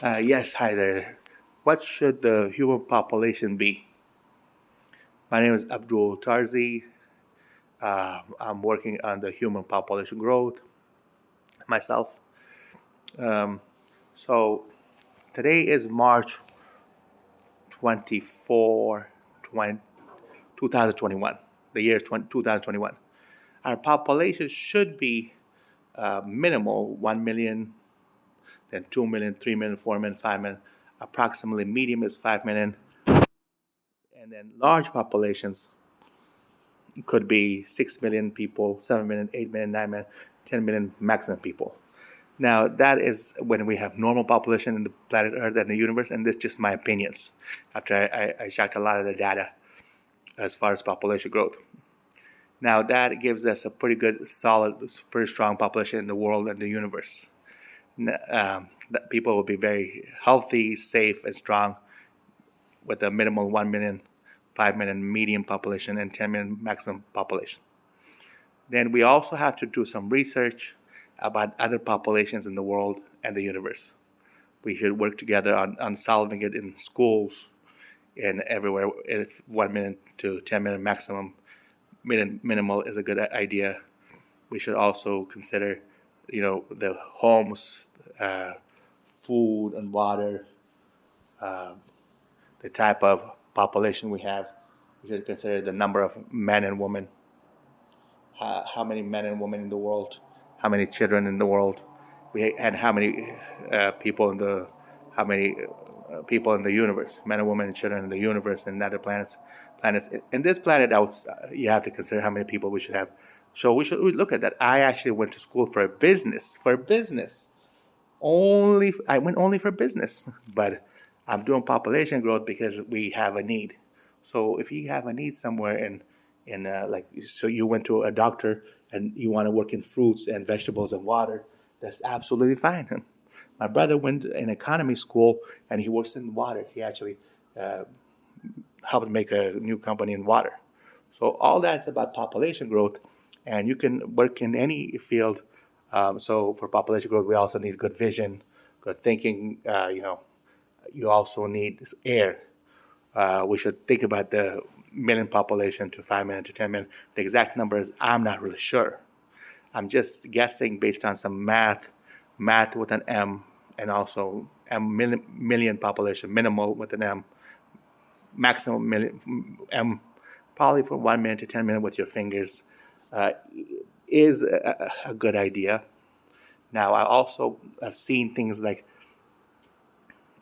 Yes, hi there. What should the human population be? My name is Abdull Tarzi. I'm working on the human population growth myself. Um, so today is March 24, 2021. The year is 2021. Our population should be minimal 1 million, then 2 million, 3 million, 4 million, 5 million. Approximately medium is 5 million. And then large populations could be 6 million people, 7 million, 8 million, 9 million, 10 million maximum people. Now, that is when we have normal population in the planet Earth and the universe, and this is just my opinions after I checked a lot of the data as far as population growth. Now, that gives us a pretty good, solid, pretty strong population in the world and the universe. That people will be very healthy, safe, and strong with a minimal 1 million, 5 million medium population, and 10 million maximum population. Then we also have to do some research about other populations in the world and the universe. We should work together on solving it in schools and everywhere. If 1 million to 10 million maximum, minimal is a good idea. We should also consider, the homes, food and water, uh, the type of population we have. We should consider the number of men and women, how many men and women in the world, how many children in the world, and how many people in the how many people in the universe, men and women and children in the universe and other planets. In this planet, you have to consider how many people we should have. So we look at that. I actually went to school for business. For business, I went only for business, but I'm doing population growth because we have a need. So if you have a need somewhere so you went to a doctor and you want to work in fruits and vegetables and water, that's absolutely fine. My brother went in economy school and he works in water. He actually uh, helped make a new company in water. So all that's about population growth, and you can work in any field. So for population growth, we also need good vision, good thinking. You also need air. We should think about the million population to 5 million to 10 million. The exact numbers, I'm not really sure. I'm just guessing based on some math with an M, and also million population, minimal with an M, maximum million M, probably from 1 million to 10 million with your fingers, uh, is a good idea. Now, I also have seen things like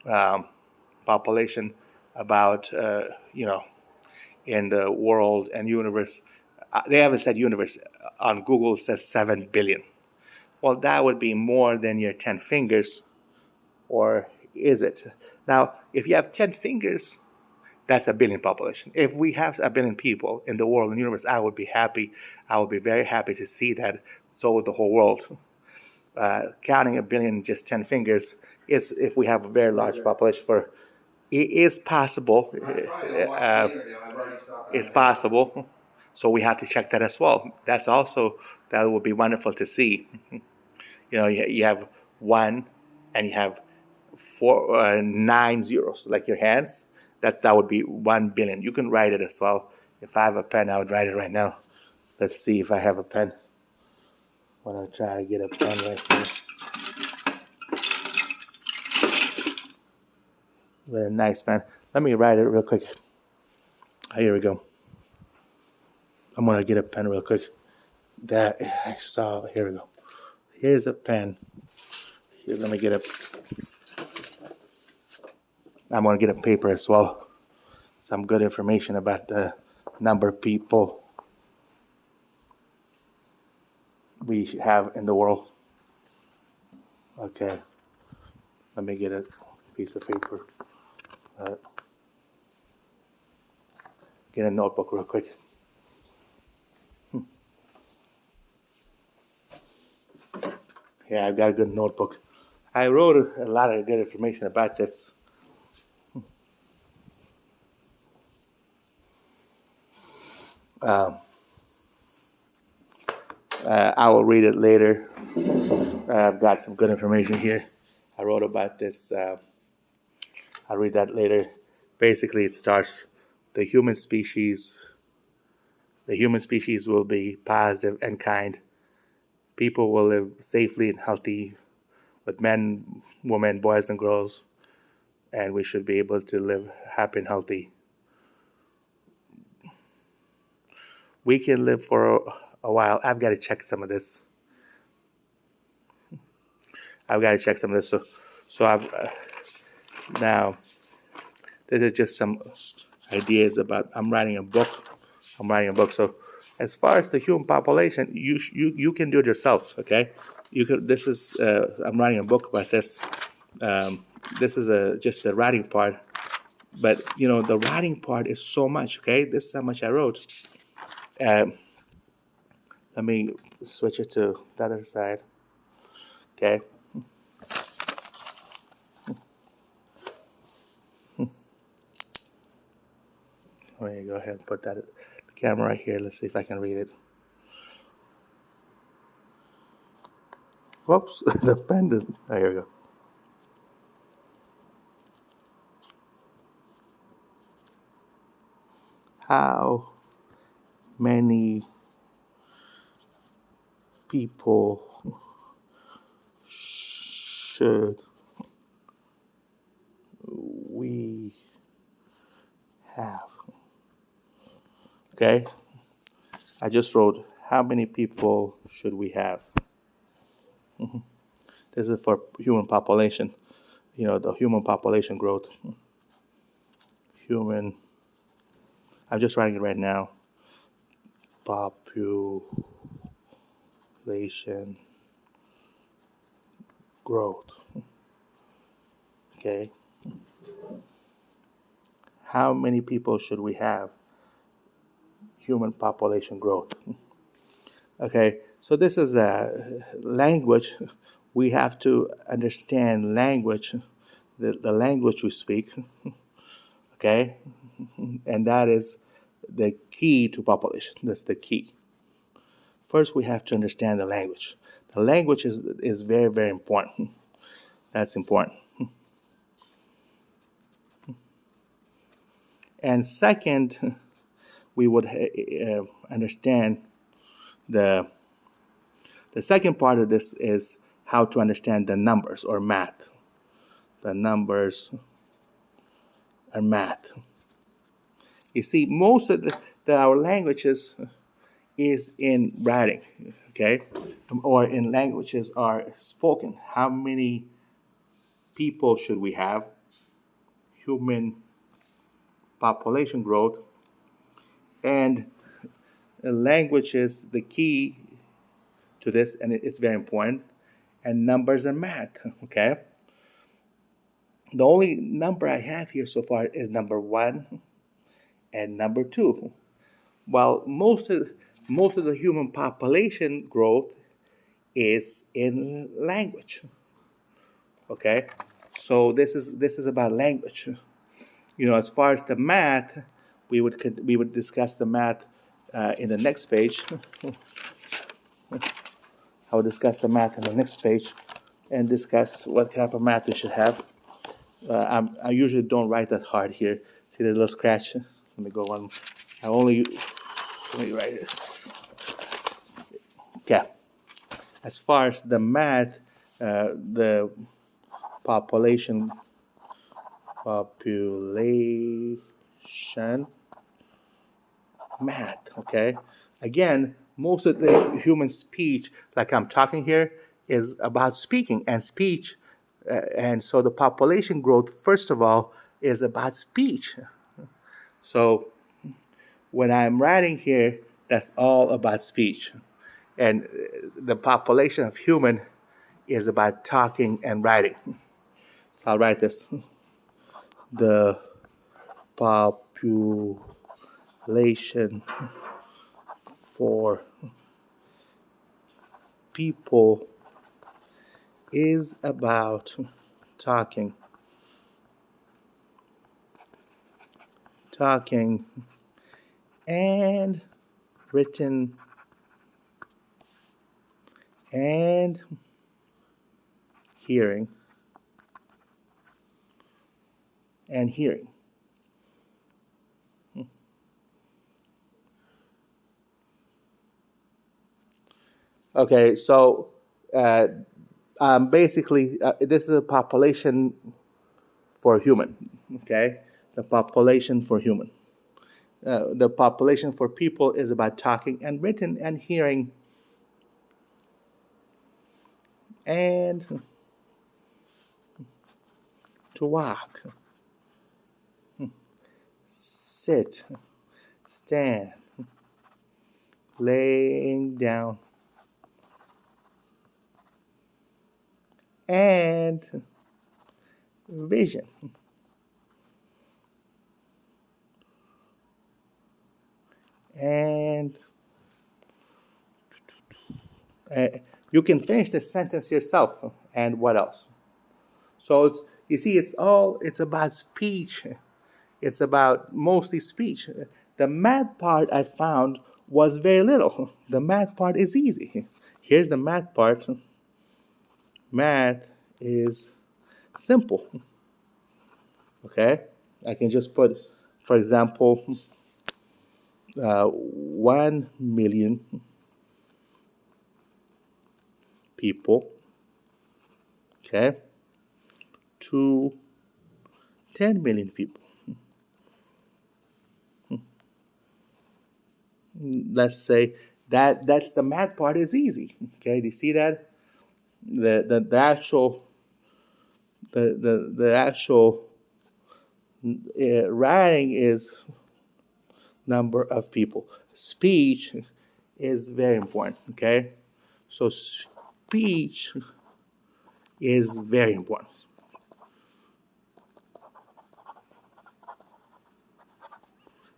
um, population about, in the world and universe. They haven't said universe. On Google, it says 7 billion. Well, that would be more than your 10 fingers, or is it? Now, if you have 10 fingers, that's a billion population. If we have a billion people in the world and universe, I would be happy. I would be very happy to see that. So would the whole world. Counting a billion just 10 fingers is, if we have a very large population, for it is possible. It's possible. So we have to check that as well. That would be wonderful to see. You have one and you have four, 9 zeros, like your hands. That would be 1 billion. You can write it as well. If I have a pen, I would write it right now. Let's see if I have a pen. I'm gonna try to get a pen right here. With a nice pen. Let me write it real quick. Here we go. I'm gonna get a pen real quick. That I saw. Here we go. Here's a pen. Here, let me get a. I'm gonna get a paper as well. Some good information about the number of people we have in the world. Okay. Let me get a piece of paper. Get a notebook real quick. Yeah, I've got a good notebook. I wrote a lot of good information about this. Um, I will read it later. I've got some good information here. I wrote about this. I'll read that later. Basically, it starts the human species. The human species will be positive and kind. People will live safely and healthy with men, women, boys, and girls, and we should be able to live happy and healthy. We can live for a while. I've got to check some of this. So I've now. This is just some ideas about. I'm writing a book. So, as far as the human population, you can do it yourself. Okay, you can. This is. I'm writing a book about this. Um, this is just the writing part, but the writing part is so much. Okay, this is how much I wrote. Um, let me switch it to the other side. Okay. Let me go ahead and put the camera right here. Let's see if I can read it. Whoops, the pen doesn't. Oh, here we go. How many people should we have? Okay, I just wrote how many people should we have? This is for human population. The human population growth. Human. I'm just writing it right now. Population growth. Okay. How many people should we have? Human population growth. Okay, so this is a language. We have to understand language, the language we speak. Okay, and that is the key to population. That's the key. First, we have to understand the language. The language is very, very important. That's important. And second, we would understand the second part of this is how to understand the numbers or math. The numbers are math. You see, most of our languages is in writing, okay, or in languages are spoken. How many people should we have? Human population growth, and language is the key to this, and it's very important. And numbers and math, okay. The only number I have here so far is number 1 and number 2. While most of the human population growth is in language. Okay, so this is about language. As far as the math, we would discuss the math in the next page. I will discuss the math in the next page and discuss what type of math we should have. I usually don't write that hard here. See, there's a little scratch. Let me go on. Let me write it. Okay. As far as the math, the population math, okay? Again, most of the human speech, like I'm talking here, is about speaking and speech. And so the population growth, first of all, is about speech. So when I'm writing here, that's all about speech. And the population of human is about talking and writing. So I'll write this. The population for people is about talking and written and hearing. and hearing. Okay, so basically, this is a population for human. Okay, the population for human. The population for people is about talking and written and hearing and to walk, sit, stand, laying down, and vision. And you can finish the sentence yourself. And what else? So you see, it's about speech. It's about mostly speech. The math part I found was very little. The math part is easy. Here's the math part. Math is simple. Okay? I can just put, for example, 1 million people, okay, to 10 million people. Let's say that's the math part is easy. Okay, do you see that? The actual writing is number of people. Speech is very important. Okay, so speech is very important.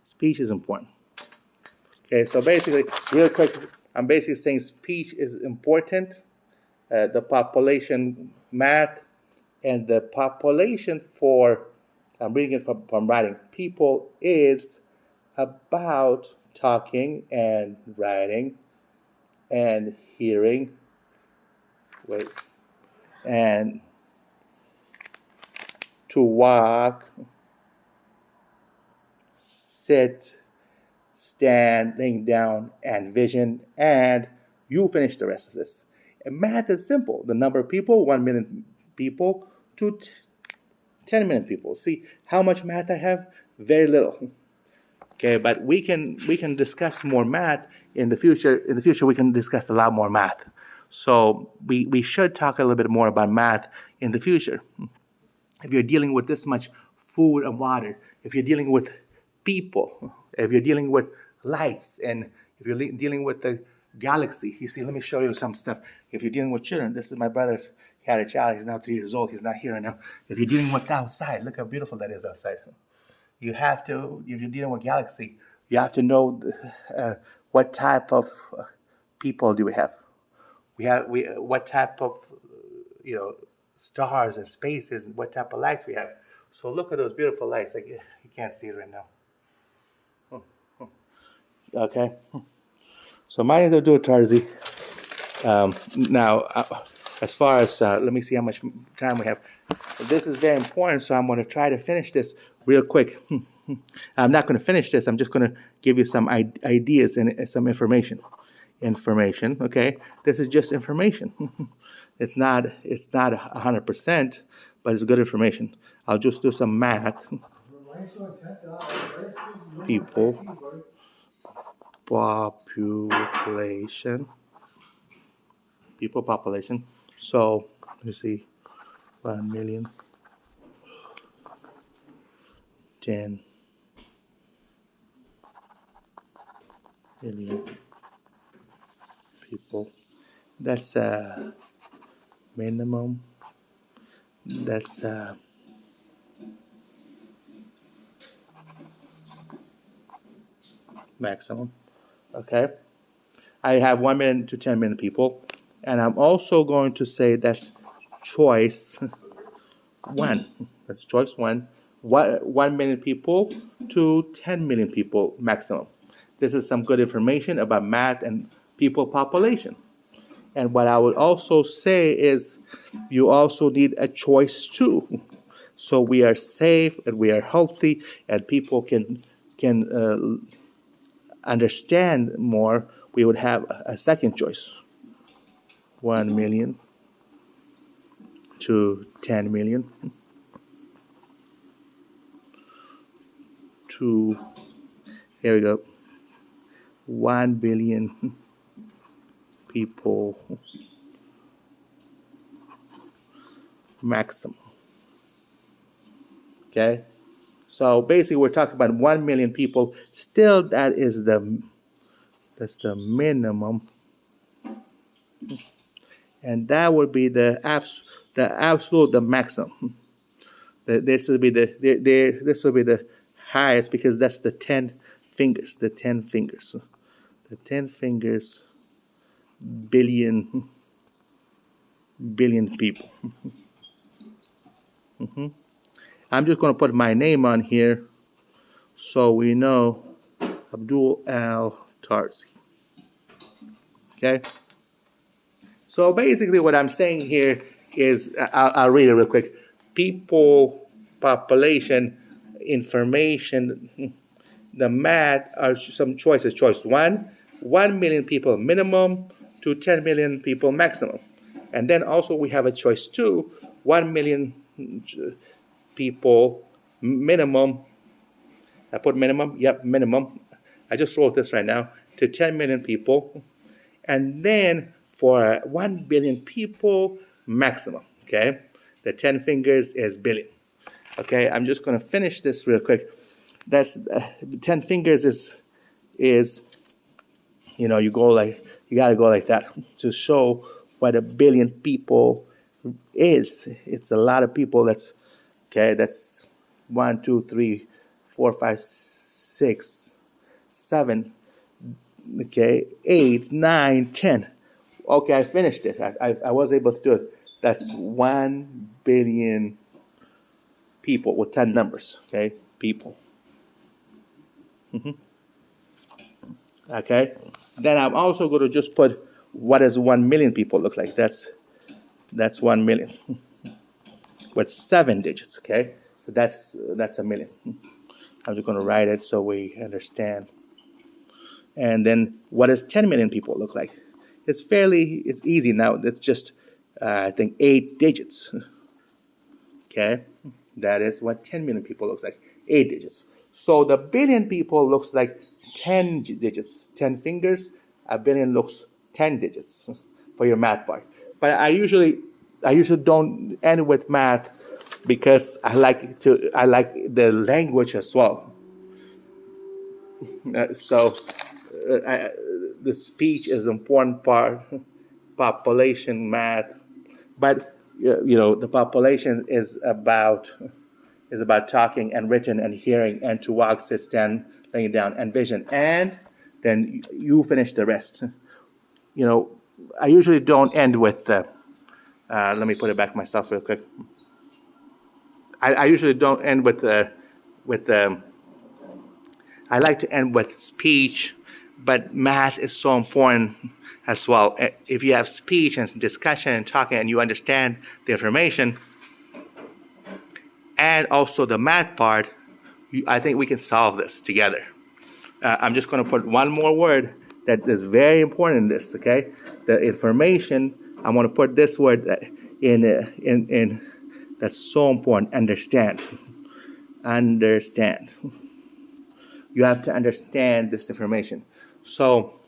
Speech is important. Okay, so basically, real quick, I'm basically saying speech is important. The population math and the population for, I'm reading it from writing, people is about talking and writing and hearing, and to walk, sit, stand, laying down, and vision, and you finish the rest of this. And math is simple. The number of people, 1 million people to 10 million people. See how much math I have? Very little. Okay, but we can discuss more math in the future. In the future, we can discuss a lot more math. So we should talk a little bit more about math in the future. If you're dealing with this much food and water, if you're dealing with people, if you're dealing with lights, and if you're dealing with the galaxy, you see, let me show you some stuff. If you're dealing with children, this is my brother's, he had a child, he's now 3 years old, he's not here right now. If you're dealing with outside, look how beautiful that is outside. You have to, if you're dealing with galaxy, you have to know what type of people do we have. What type of, stars and spaces, and what type of lights we have. So look at those beautiful lights. Like, you can't see it right now. Okay. So my name is Abdull Tarzi. Now, as far as, let me see how much time we have. This is very important, so I'm going to try to finish this real quick. I'm not going to finish this. I'm just going to give you some ideas and some information. Okay? This is just information. It's not 100%, but it's good information. I'll just do some math. People, population. So let me see, 1 million, 10 million people. That's minimum. That's maximum. Okay. I have 1 million to 10 million people, and I'm also going to say that's choice one. That's choice one. 1 million people to 10 million people maximum. This is some good information about math and people population. And what I would also say is you also need a choice two. so we are safe and we are healthy, and people can understand more, we would have a second choice: 1 million to 10 million to, here we go, 1 billion people maximum. Okay, so basically we're talking about 1 million people. Still, that's the minimum, and that would be the maximum. This would be the highest, because that's the 10 fingers. The 10 fingers. The 10 fingers. Billion people. I'm just going to put my name on here so we know Abdull Tarzi. Okay? So basically what I'm saying here is, I'll read it real quick. People, population, information, the math are some choices. Choice 1, 1 million people minimum to 10 million people maximum. And then also we have a choice 2, 1 million people minimum. I put minimum? Yep, minimum. I just wrote this right now. To 10 million people. And then for 1 billion people maximum. Okay? The 10 fingers is billion. Okay, I'm just going to finish this real quick. That's the 10 fingers is you gotta go like that to show what a billion people is. It's a lot of people. That's 1, 2, 3, 4, 5, 6, 7, 8, 9, 10. Okay, I finished it. I was able to do it. That's 1 billion people with 10 numbers. Okay, people. Okay, then I'm also going to just put what does 1 million people look like. That's 1 million with 7 digits. Okay, so that's a million. I'm just going to write it so we understand. And then what does 10 million people look like? It's easy now. It's just I think 8 digits. Okay, that is what 10 million people looks like. 8 digits. So the billion people looks like 10 digits, 10 fingers. A billion looks 10 digits for your math part. But I usually don't end with math because I like the language as well. The speech is an important part, population math, but the population is about talking and written and hearing and to walk, sit, stand, laying down, and vision, and then you finish the rest. I usually don't end with let me put it back myself real quick. I usually don't end with I like to end with speech, but math is so important as well. If you have speech and discussion and talking and you understand the information and also the math part, I think we can solve this together. I'm just going to put one more word that is very important in this, okay? The information, I'm going to put this word in that's so important, understand. Understand. You have to understand this information. So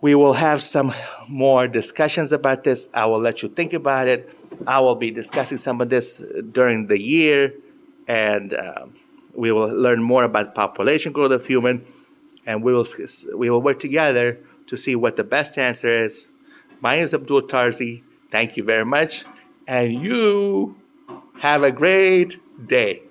we will have some more discussions about this. I will let you think about it. I will be discussing some of this during the year, and we will learn more about population growth of human, and we will work together to see what the best answer is. My name is Abdull Tarzi. Thank you very much, and you have a great day.